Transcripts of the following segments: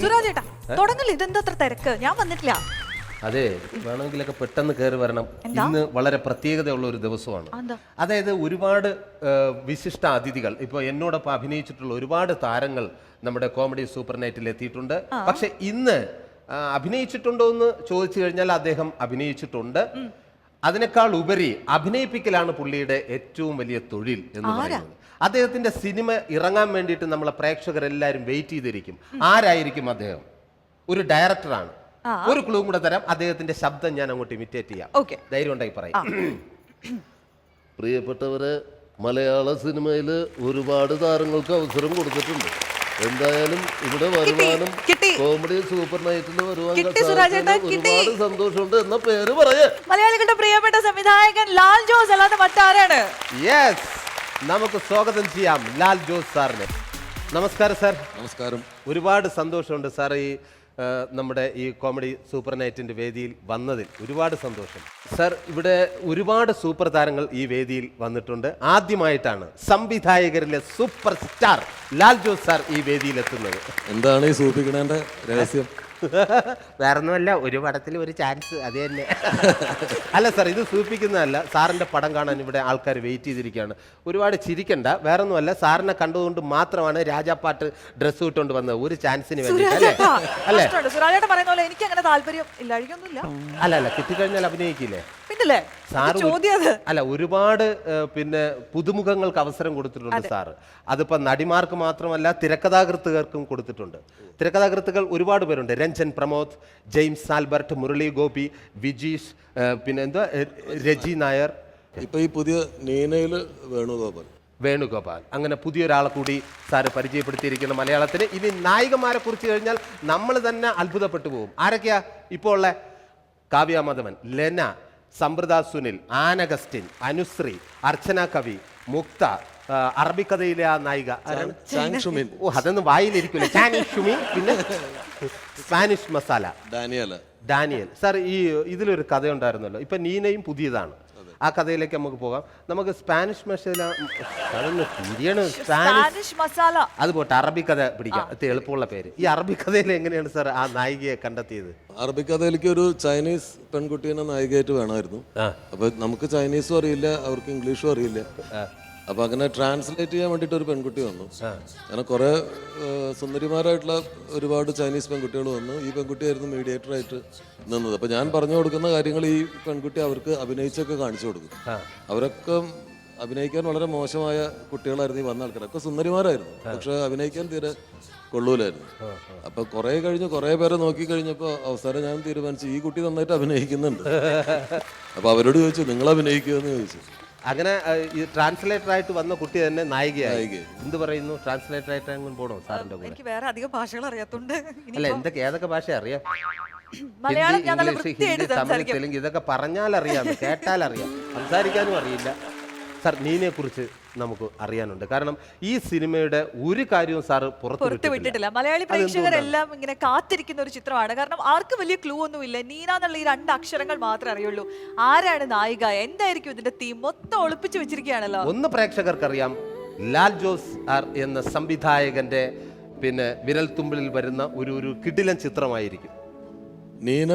സുരാജേട്ടാ തുടങ്ങില്ല, ഇതെന്താ അത്ര തിരക്ക്? ഞാൻ വന്നിട്ടില്ല. അതെ, വേണമെങ്കിലൊക്കെ പെട്ടെന്ന് കയറി വരണം. ഇന്ന് വളരെ പ്രത്യേകതയുള്ള ഒരു ദിവസമാണ്. അതായത് ഒരുപാട് വിശിഷ്ട അതിഥികൾ ഇപ്പൊ എന്നോടൊപ്പം അഭിനയിച്ചിട്ടുള്ള ഒരുപാട് താരങ്ങൾ നമ്മുടെ കോമഡി സൂപ്പർ നൈറ്റിൽ എത്തിയിട്ടുണ്ട്. പക്ഷെ ഇന്ന് അഭിനയിച്ചിട്ടുണ്ടോ എന്ന് ചോദിച്ചു കഴിഞ്ഞാൽ അദ്ദേഹം അഭിനയിച്ചിട്ടുണ്ട്. അതിനേക്കാൾ ഉപരി അഭിനയിപ്പിക്കലാണ് പുള്ളിയുടെ ഏറ്റവും വലിയ തൊഴിൽ എന്ന് പറയുന്നത്. അദ്ദേഹത്തിന്റെ സിനിമ ഇറങ്ങാൻ വേണ്ടിയിട്ട് നമ്മളെ പ്രേക്ഷകരെല്ലാവരും വെയിറ്റ് ചെയ്തിരിക്കും. ആരായിരിക്കും അദ്ദേഹം? ഒരു ഡയറക്ടറാണ്. ഒരു ക്ലൂ കൂടെ തരാം. അദ്ദേഹത്തിന്റെ ശബ്ദം ഞാൻ അങ്ങോട്ട് ഇമിറ്റേറ്റ് ചെയ്യാം. ധൈര്യം ഉണ്ടായി പറയും. പ്രിയപ്പെട്ടവരെ, മലയാള സിനിമയിൽ ഒരുപാട് താരങ്ങൾക്ക് അവസരം കൊടുത്തിട്ടുണ്ട്. എന്തായാലും ഇവിടെ വരുവാനും കോമഡി സൂപ്പർ നൈറ്റിൽ വരുവാൻ ഒരുപാട് സന്തോഷമുണ്ട്. എന്ന പേര് പറയേ, മലയാളികളുടെ പ്രിയപ്പെട്ട സംവിധായകൻ ലാൽ ജോസ് അല്ലാതെ മറ്റാരാണ്? യെസ്, നമുക്ക് സ്വാഗതം ചെയ്യാം ലാൽ ജോസ് സാറിനെ. നമസ്കാരം സാർ. നമസ്കാരം. ഒരുപാട് സന്തോഷമുണ്ട് സാർ ഈ നമ്മുടെ ഈ കോമഡി സൂപ്പർ നൈറ്റിന്റെ വേദിയിൽ വന്നതിൽ ഒരുപാട് സന്തോഷം സാർ. ഇവിടെ ഒരുപാട് സൂപ്പർ താരങ്ങൾ ഈ വേദിയിൽ വന്നിട്ടുണ്ട്. ആദ്യമായിട്ടാണ് സംവിധായകരിലെ super star Lal Jose sir ഈ വേദിയിൽ എത്തുന്നത്. എന്താണ് ഈ സൂപ്പിക്കണേന്റെ രഹസ്യം? വേറൊന്നുമല്ല, ഒരു പടത്തിൽ ഒരു ചാൻസ്, അത് തന്നെ. അല്ല സാർ, ഇത് സൂചിപ്പിക്കുന്നതല്ല. സാറിന്റെ പടം കാണാൻ ഇവിടെ ആൾക്കാർ വെയിറ്റ് ചെയ്തിരിക്കുകയാണ്. ഒരുപാട് ചിരിക്കണ്ട, വേറൊന്നുമല്ല. സാറിനെ കണ്ടുകൊണ്ട് മാത്രമാണ് രാജാപ്പാട്ട് ഡ്രസ്സ് ഇട്ടുകൊണ്ട് വന്നത്, ഒരു ചാൻസിന് വേണ്ടി. അല്ലേ പറയുന്ന പോലെ എനിക്ക് അങ്ങനെ താല്പര്യം ഇല്ലാഴിക്കൊന്നുമില്ല. അല്ല, കിട്ടിക്കഴിഞ്ഞാൽ അഭിനയിക്കില്ലേ? പിന്നല്ലേ സാറ് അല്ല, ഒരുപാട് പിന്നെ പുതുമുഖങ്ങൾക്ക് അവസരം കൊടുത്തിട്ടുണ്ട് സാറ്. അതിപ്പോ നടിമാർക്ക് മാത്രമല്ല, തിരക്കഥാകൃത്തുകൾക്കും കൊടുത്തിട്ടുണ്ട്. തിരക്കഥാകൃത്തുകൾ ഒരുപാട് പേരുണ്ട്. രഞ്ജൻ പ്രമോദ്, ജെയിംസ് ആൽബർട്ട്, മുരളി ഗോപി, വിജീഷ്, പിന്നെ എന്താ രജി നായർ, ഇപ്പൊ ഈ പുതിയ നീനയില് വേണുഗോപാൽ, അങ്ങനെ പുതിയൊരാളെ കൂടി സാറ് പരിചയപ്പെടുത്തിയിരിക്കുന്ന മലയാളത്തിന്. ഇനി നായികമാരെ കുറിച്ച് കഴിഞ്ഞാൽ നമ്മൾ തന്നെ അത്ഭുതപ്പെട്ടു പോകും. ആരൊക്കെയാ ഇപ്പോൾ ഉള്ള? കാവ്യ മാധവൻ, ലെന, സംവൃത സുനിൽ, ആനഗസ്റ്റിൻ, അനുശ്രീ, അർച്ചന കവി, മുക്ത, അറബിക്കഥയിലെ ആ നായിക അതൊന്നും വായിലിരിക്കില്ല, ചാനിഷുമി, പിന്നെ സ്പാനിഷ് മസാല ഡാനിയൽ. സാർ, ഈ ഇതിലൊരു കഥ ഉണ്ടായിരുന്നല്ലോ, ഇപ്പൊ നീനയും പുതിയതാണ്. ആ കഥയിലേക്ക് നമുക്ക് പോകാം. നമുക്ക് സ്പാനിഷ് മസാല, അത് പോട്ടെ, അറബിക്കഥ പിടിക്കാം. എളുപ്പമുള്ള പേര്. ഈ അറബിക്കഥയിൽ എങ്ങനെയാണ് സാർ ആ നായികയെ കണ്ടെത്തിയത്? അറബിക്കഥയിലേക്ക് ഒരു ചൈനീസ് പെൺകുട്ടീനെ നായികയായിട്ട് വേണമായിരുന്നു. അപ്പൊ നമുക്ക് ചൈനീസും അറിയില്ല, അവർക്ക് ഇംഗ്ലീഷും അറിയില്ല. അപ്പൊ അങ്ങനെ ട്രാൻസ്ലേറ്റ് ചെയ്യാൻ വേണ്ടിട്ട് ഒരു പെൺകുട്ടി വന്നു. അങ്ങനെ കുറെ സുന്ദരിമാരായിട്ടുള്ള ഒരുപാട് ചൈനീസ് പെൺകുട്ടികൾ വന്നു. ഈ പെൺകുട്ടിയായിരുന്നു മീഡിയേറ്റർ ആയിട്ട് നിന്നത്. അപ്പൊ ഞാൻ പറഞ്ഞു കൊടുക്കുന്ന കാര്യങ്ങൾ ഈ പെൺകുട്ടി അവർക്ക് അഭിനയിച്ചൊക്കെ കാണിച്ചു കൊടുക്കും. അവരൊക്കെ അഭിനയിക്കാൻ വളരെ മോശമായ കുട്ടികളായിരുന്നു ഈ വന്ന ആൾക്കാർ. ഒക്കെ സുന്ദരിമാരായിരുന്നു, പക്ഷെ അഭിനയിക്കാൻ തീരെ കൊള്ളൂലായിരുന്നു. അപ്പൊ കുറെ കഴിഞ്ഞ് കുറെ പേരെ നോക്കി കഴിഞ്ഞപ്പോ അവസാനം ഞാൻ തീരുമാനിച്ചു, ഈ കുട്ടി നന്നായിട്ട് അഭിനയിക്കുന്നുണ്ട്. അപ്പൊ അവരോട് ചോദിച്ചു, നിങ്ങൾ അഭിനയിക്കുമെന്ന് ചോദിച്ചു. അങ്ങനെ ഈ ട്രാൻസ്ലേറ്റർ ആയിട്ട് വന്ന കുട്ടി തന്നെ നായികയായി. എന്ത് പറയുന്നു? ട്രാൻസ്ലേറ്റർ ആയിട്ട് അങ്ങനെ പോണോ സാറിന്റെ കൂടെ? എനിക്ക് വേറെ അധികം ഭാഷകൾ അറിയാത്തോണ്ട്. അല്ല, ഏതൊക്കെ ഭാഷ അറിയാം? മലയാളം, ഹിന്ദി, തമിഴ്, തെലുങ്ക്, ഇതൊക്കെ പറഞ്ഞാൽ അറിയാം, കേട്ടാൽ അറിയാം, സംസാരിക്കാനും അറിയില്ല. സാർ, നീനെ കുറിച്ച് നമുക്ക് അറിയാനുണ്ട്. കാരണം ഈ സിനിമയുടെ ഒരു കാര്യവും സാറ് പുറത്തു വിട്ടിട്ടില്ല. മലയാളി പ്രേക്ഷകരെല്ലാം ഇങ്ങനെ കാത്തിരിക്കുന്ന ഒരു ചിത്രമാണ്. കാരണം ആർക്കും വലിയ ക്ലൂ ഒന്നുമില്ല. നീന എന്നുള്ള ഈ 2 അക്ഷരങ്ങൾ മാത്രമേ അറിയുള്ളൂ. ആരാണ് നായിക, എന്തായിരിക്കും ഇതിന്റെ തീം, മൊത്തം ഒളിപ്പിച്ചു വെച്ചിരിക്കുകയാണല്ലോ. ഒന്ന് പ്രേക്ഷകർക്കറിയാം, ലാൽ ജോസ് ആർ എന്ന സംവിധായകന്റെ പിന്നെ വിരൽത്തുമ്പിൽ വരുന്ന ഒരു കിടിലൻ ചിത്രമായിരിക്കും. നീന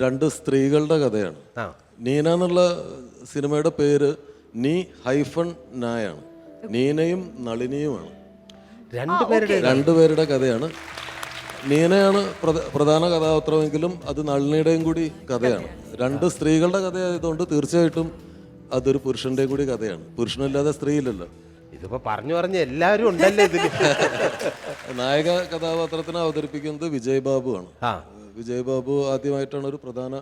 2 സ്ത്രീകളുടെ കഥയാണ്. നീന എന്നുള്ള സിനിമയുടെ പേര് നീ ഹൈഫൺ നായാണ്. നീനയും നളിനിയുമാണ്. രണ്ടുപേരുടെ കഥയാണ്. നീനയാണ് പ്രധാന കഥാപാത്രമെങ്കിലും അത് നളിനിയുടെയും കൂടി കഥയാണ്. 2 സ്ത്രീകളുടെ കഥയായതുകൊണ്ട് തീർച്ചയായിട്ടും അതൊരു പുരുഷന്റെയും കൂടി കഥയാണ്. പുരുഷനില്ലാതെ സ്ത്രീയില്ലല്ലോ. ഇതിപ്പോ പറഞ്ഞു എല്ലാവരും ഉണ്ടല്ലോ ഇതിൽ. നായക കഥാപാത്രത്തിനെ അവതരിപ്പിക്കുന്നത് വിജയ് ബാബു ആണ്. വിജയ് ബാബു ആദ്യമായിട്ടാണ് ഒരു പ്രധാന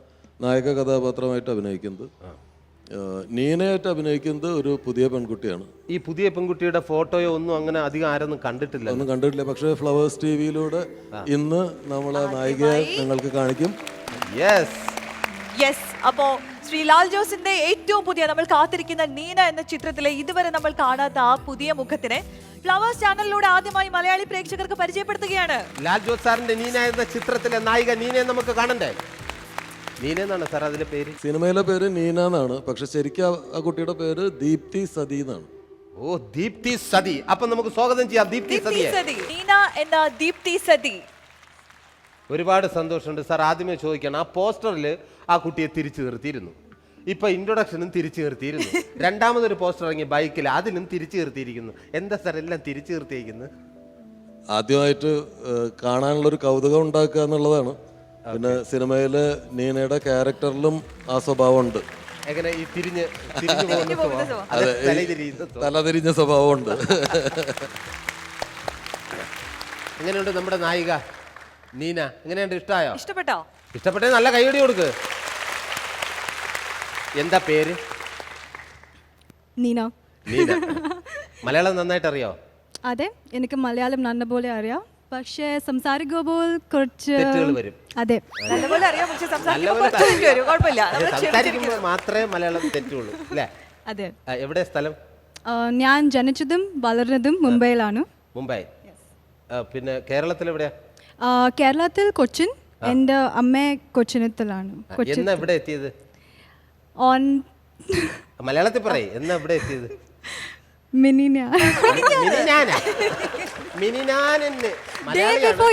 നായക കഥാപാത്രമായിട്ട് അഭിനയിക്കുന്നത്. നീനയായിട്ട് അഭിനയിക്കുന്നത് ഒരു പുതിയ പെൺകുട്ടിയാണ്. ഈ പുതിയ പെൺകുട്ടിയുടെ ഫോട്ടോയോ ഒന്നും അങ്ങനെ അധികം ആരൊന്നും കണ്ടിട്ടില്ല. പക്ഷേ ഫ്ലവേഴ്സ് ടിവിയിലൂടെ ഇന്ന് നമ്മളെ നായികയെ നിങ്ങൾക്ക് കാണിക്കും. അപ്പോ ശ്രീ ലാൽ ജോസിന്റെ ഏറ്റവും പുതിയ നമ്മൾ കാത്തിരിക്കുന്ന നീന എന്ന ചിത്രത്തിലെ ഇതുവരെ നമ്മൾ കാണാത്ത ആ പുതിയ മുഖത്തിനെ ഫ്ലവേഴ്സ് ചാനലിലൂടെ ആദ്യമായി മലയാളി പ്രേക്ഷകർക്ക് പരിചയപ്പെടുത്തുകയാണ്. ലാൽ ജോസ് സാറിന്റെ നീന എന്ന ചിത്രത്തിലെ നായിക നീനയെ നമുക്ക് കാണണ്ടേ? നീന എന്നാണ് സാർ അതിന്റെ പേര്? സിനിമയിലെ പേര് നീന എന്നാണ്, പക്ഷെ ശരിക്കും ആ കുട്ടിയുടെ പേര് ദീപ്തി സതി എന്നാണ്. ഓ, ദീപ്തി സതി. അപ്പൊ നമുക്ക് സ്വാഗതം ചെയ്യാം ദീപ്തി സതിയെ. നീന എന്ന ദീപ്തി സതി. ഒരുപാട് സന്തോഷമുണ്ട് സാർ. ആദ്യമേ ചോദിക്കണം, ആ പോസ്റ്ററിൽ ആ കുട്ടിയെ തിരിച്ചു നിർത്തിയിരുന്നു, ഇപ്പൊ ഇൻട്രൊഡക്ഷനും തിരിച്ചു നിർത്തിയിരുന്നു, രണ്ടാമതൊരു പോസ്റ്റർ ഇറങ്ങി ബൈക്കിൽ, അതിനും തിരിച്ചു നിർത്തിയിരിക്കുന്നു. എന്താ സാർ എല്ലാം തിരിച്ചു നിർത്തിയിരിക്കുന്നത്? ആദ്യമായിട്ട് കാണാനുള്ളൊരു കൗതുകം ഉണ്ടാക്കുക എന്നുള്ളതാണ്. പിന്നെ സിനിമയിലെ നീനയുടെ ക്യാരക്ടറിലും ആ സ്വഭാവം ഉണ്ട്. എങ്ങനെ ഈ തിരിഞ്ഞു പോകുന്ന സ്വഭാവം? അതെ, തലതിരിഞ്ഞ സ്വഭാവമുണ്ട്. എങ്ങനെയുണ്ട് നമ്മുടെ നായിക നീന? എങ്ങനെയുണ്ട്? ഇഷ്ടമായോ? ഇഷ്ടപ്പെട്ടോ? ഇഷ്ടപ്പെട്ടേ നല്ല കൈയടി കൊടുക്ക്. എന്താ പേര്? നീന. നീന. മലയാളം നന്നായിട്ട് അറിയോ? അതെ, എനിക്ക് മലയാളം നല്ലപോലെ അറിയാം, പക്ഷേ സംസാരിക്കുമ്പോൾ കുറച്ച് തെറ്റുകൾ വരും. അതെ, നല്ലപോലെ അറിയാം, പക്ഷെ സംസാരിക്കുമ്പോൾ കുറച്ച് വരും. കുഴപ്പമില്ല, നമ്മൾ സംസാരിക്കുമ്പോൾ മാത്രമേ മലയാളം തെറ്റുള്ളൂ അല്ലേ? അതെ. എവിടെ സ്ഥലം? ഞാൻ ജനിച്ചതും വളർന്നതും മുംബൈയിലാണ്. മുംബൈ. പിന്നെ കേരളത്തിൽ എവിടെയാ? കേരളത്തിൽ കൊച്ചിൻ. എൻ്റെ അമ്മ കൊച്ചിനത്തിലാണ്. എന്നാ ഇവിടെ എത്തിയത്? ഓൺ മലയാളത്തിൽ പറയേ, എന്നാ ഇവിടെ എത്തിയത്?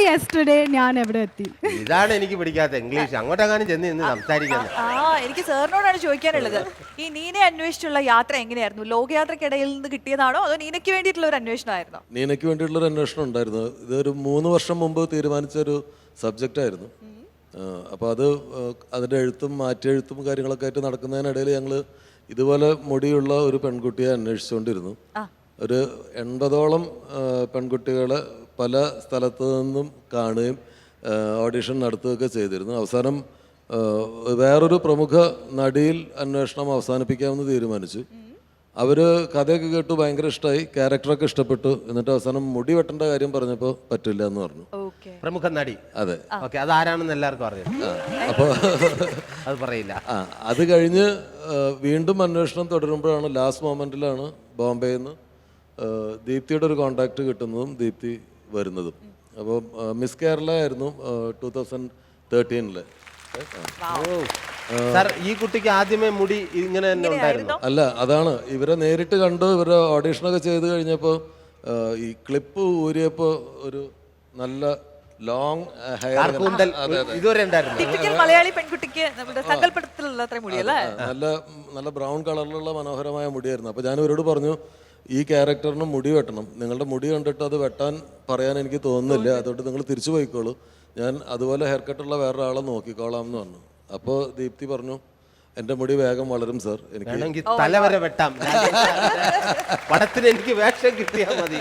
യെസ്റ്റർഡേ ഞാൻ എവിടെ എത്തി. ഇതാണ് എനിക്ക് പിടിക്കാത്ത ഇംഗ്ലീഷ്. അങ്ങോട്ടെങ്ങാനും ചെന്ന് നിന്ന് സംസാരിക്കാൻ. എനിക്ക് സാറിനോടാണ് ചോദിക്കാനുള്ളത്. ഈ നീനെ അന്വേഷിച്ചുള്ള യാത്ര എങ്ങനെയായിരുന്നു? ലോകയാത്രക്കിടയിൽ നിന്ന് കിട്ടിയതാണോ അതോ നീനയ്ക്ക് വേണ്ടിയിട്ടുള്ള ഒരു അന്വേഷണമായിരുന്നോ? നീനയ്ക്ക് വേണ്ടിയിട്ടുള്ളൊരു അന്വേഷണം ഉണ്ടായിരുന്നു. ഇതൊരു 3 വർഷം മുമ്പ് തീരുമാനിച്ചൊരു സബ്ജക്റ്റ് ആയിരുന്നു. അപ്പോൾ അതിൻ്റെ എഴുത്തും മാറ്റെഴുത്തും കാര്യങ്ങളൊക്കെ ആയിട്ട് നടക്കുന്നതിനിടയിൽ ഞങ്ങൾ ഇതുപോലെ മുടിയുള്ള ഒരു പെൺകുട്ടിയെ അന്വേഷിച്ചുകൊണ്ടിരുന്നു. ഒരു 80ഓളം പെൺകുട്ടികളെ പല സ്ഥലത്തു നിന്നും കാണുകയും ഓഡിഷൻ നടത്തുകയൊക്കെ ചെയ്തിരുന്നു. അവസാനം വേറൊരു പ്രമുഖ നടിയിൽ അന്വേഷണം അവസാനിപ്പിക്കാമെന്ന് തീരുമാനിച്ചു. അവർ കഥയൊക്കെ കേട്ടു, ഭയങ്കര ഇഷ്ടമായി, ക്യാരക്ടറൊക്കെ ഇഷ്ടപ്പെട്ടു. എന്നിട്ട് അവസാനം മുടി വെട്ടേണ്ട കാര്യം പറഞ്ഞപ്പോൾ പറ്റില്ല എന്ന് പറഞ്ഞു. പ്രമുഖ നടി? അതെ. ഓക്കെ, അതാരാണെന്ന് എല്ലാവർക്കും അറിയാം. അപ്പോൾ അത് പറയില്ല. അത് കഴിഞ്ഞ് വീണ്ടും അന്വേഷണം തുടരുമ്പോഴാണ് ലാസ്റ്റ് മൊമെന്റിലാണ് ബോംബെയിൽ നിന്ന് ദീപ്തിയുടെ ഒരു കോണ്ടാക്ട് കിട്ടുന്നതും ദീപ്തി വരുന്നതും. അപ്പോൾ മിസ് കേരള ആയിരുന്നു 2013. സാർ, ഈ കുട്ടിക്ക് ആദ്യമേ മുടി ഇങ്ങനെ തന്നെ ഉണ്ടായിരുന്നു? അല്ല, അതാണ് ഇവരെ നേരിട്ട് കണ്ട് ഇവരെ ഓഡീഷനൊക്കെ ചെയ്ത് കഴിഞ്ഞപ്പോൾ ഈ ക്ലിപ്പ് ഊരിയപ്പോൾ ഒരു നല്ല ലോങ് ഹെയർ ഇതുവരെ ഉണ്ടായിരുന്നു. മലയാളി പെൺകുട്ടിക്ക് നമ്മുടെ സങ്കല്പത്തിലുള്ള അത്ര മുടിയല്ലേ? നല്ല ബ്രൗൺ കളറിലുള്ള മനോഹരമായ മുടിയായിരുന്നു. അപ്പോൾ ഞാൻ ഇവരോട് പറഞ്ഞു, ഈ ക്യാരക്ടറിന് മുടി വെട്ടണം, നിങ്ങളുടെ മുടി കണ്ടിട്ട് അത് വെട്ടാൻ പറയാൻ എനിക്ക് തോന്നുന്നില്ല, അതുകൊണ്ട് നിങ്ങൾ തിരിച്ചു പോയിക്കോളൂ, ഞാൻ അതുപോലെ ഹെയർ കട്ടുള്ള വേറൊരാളെ നോക്കിക്കോളാം എന്ന് പറഞ്ഞു. അപ്പോൾ ദീപ്തി പറഞ്ഞു, എൻ്റെ മുടി വേഗം വളരും സാർ, എനിക്ക് തല വരെ വെട്ടാം, പടത്തിന് എനിക്ക് വേഷം കിട്ടിയാൽ മതി.